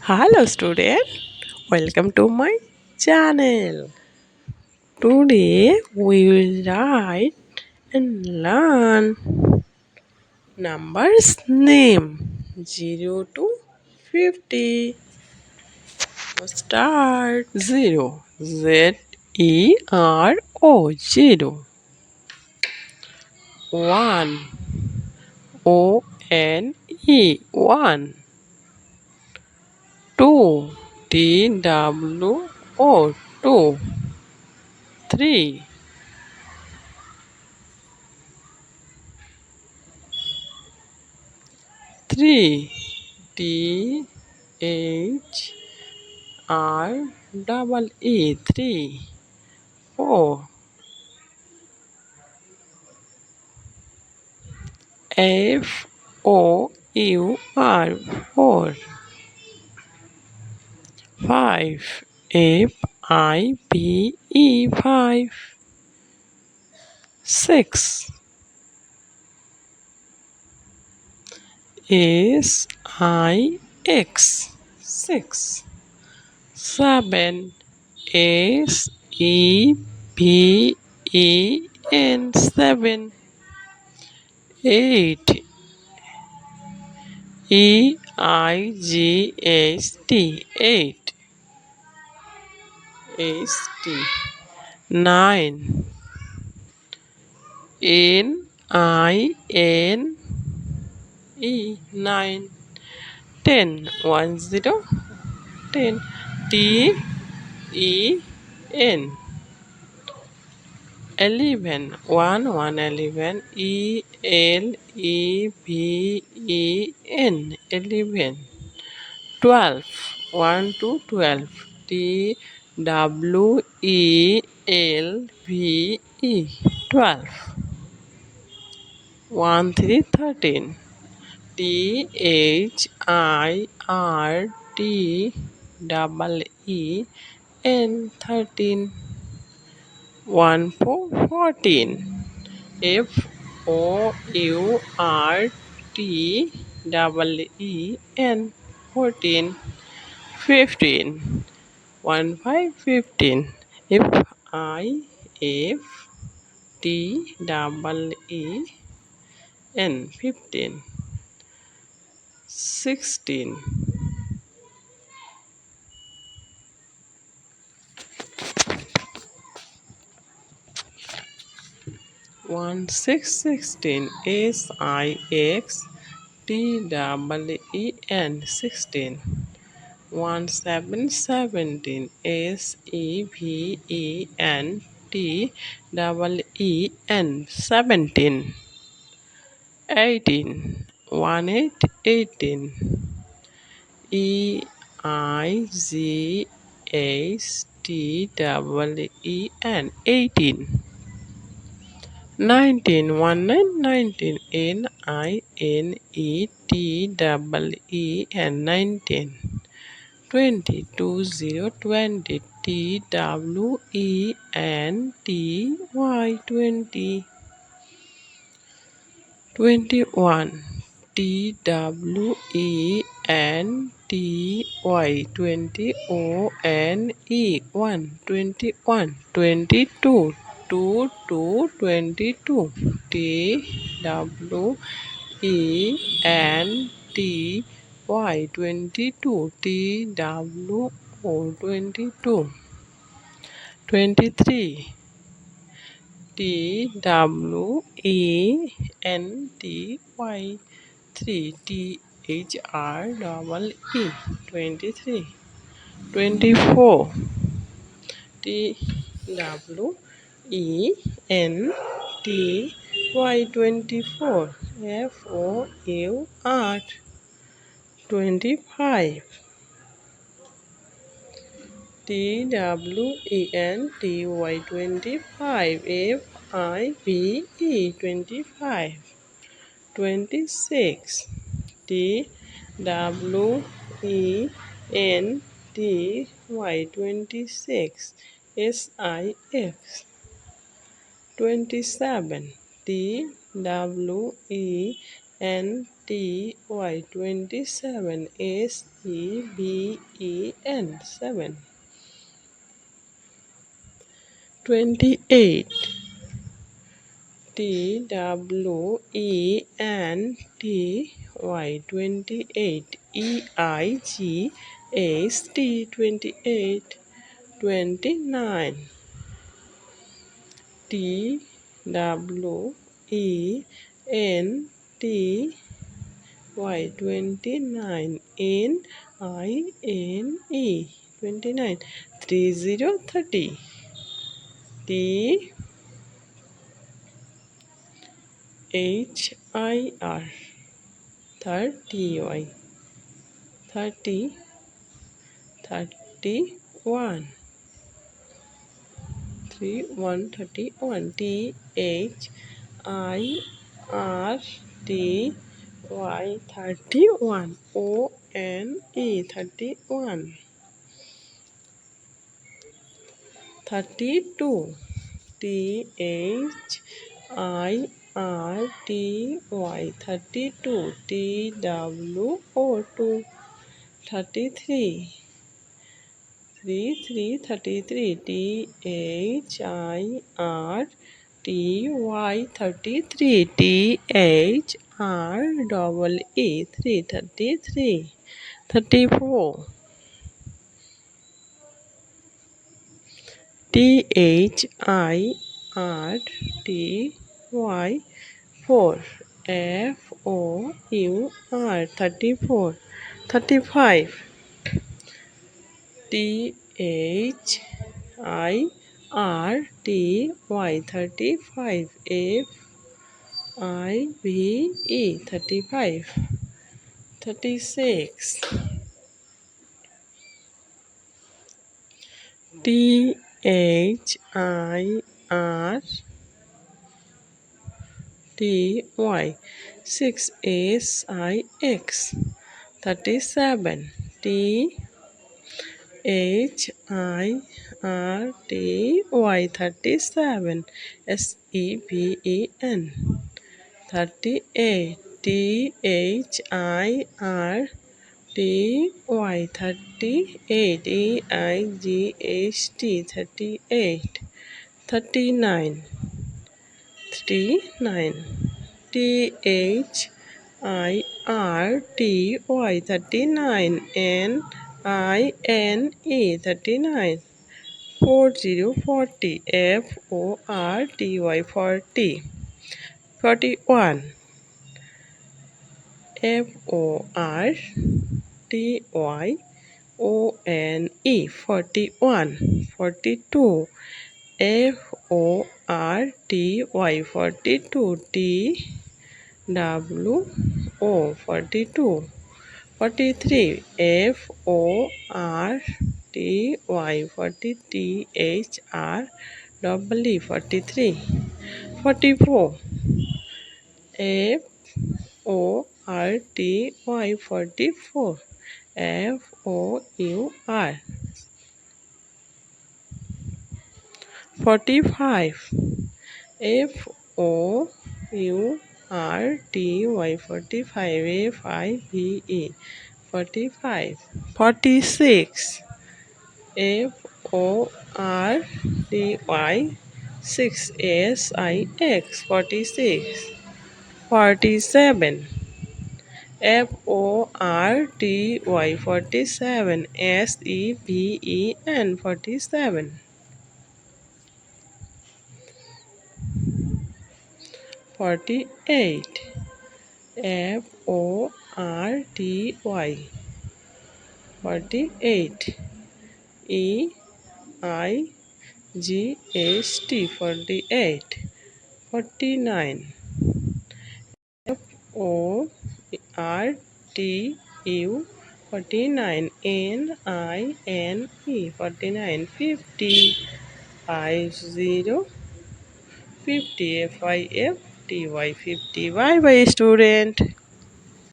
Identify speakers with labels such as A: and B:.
A: Hello student, welcome to my channel. Today we will write and learn numbers name 0 to 50. Start 0 ZERO 0 1 ONE 1 2 TWO 2 3 3 THREE 3 4 FOUR 4 5 FIVE 5 6 SIX 6 7 SEVEN 7 8 EIGHT 8 HT 9 NINE 9 10 10 10 TEN 11 1 11 ELEVEN 11 12 1 to 12 TWELVE 12 1 3 13 THIRTEEN 13 1 4 14 FOURTEEN 14 15 1 5 15 FIFTEEN 15 16 1 6 16 SIXTEEN 16 1 7 17 SEVENTEEN 17 18 1 8 18 EIGHTEEN 18 19 1 9 19 NINETEEN 19 20 20 20 TWENTY 20 21 TWENTY 20 ONE 21 22 22 22 TWENTY 22 TWO 22 23 TWENTY 3 THREE 23 24 TWENTY 24 FOUR 25 TWENTY 25 FIVE 25 26 TWENTY 26 SIX 27 TWENTY T Y 27 S E V E N 7. 28 T W E N T Y 28 E I G S T 28. 29 T W E N T Y 29 N I N E 29 30 T H I R 30 Y 30 31 31 T H I R T Y 31 O N E 31 32 T H I R T Y 32 T W O 2 33 33 T H I R T Y 33 T H R double E 3 33 34 T H I R T Y 4 F O U R 34 35 T H I R T Y 35 F I V E 35 36 T H I R T Y 6 S I X 37 T H I R T Y 37 S E B E N 38 T H I R T Y 38 E I G H T 38 39 T H I R T Y 39 N I N E 39 40 F O R T Y 40 41 F O R T Y O N E 41 42 F O R T Y 42 T W O 42 43 F O R T Y 40 T H R double E 43 44 F O R T Y 44 F O U R 45 F O U R T Y 45 F I V E 45 46 F O R T Y 6 S I X 46 47 F O R T Y 47 S E V E N 47 48 F O R T Y 48 E I G H T 48 49 O R T U 49 N I N E 49 50 50 50 F I F T Y 50. Bye bye student.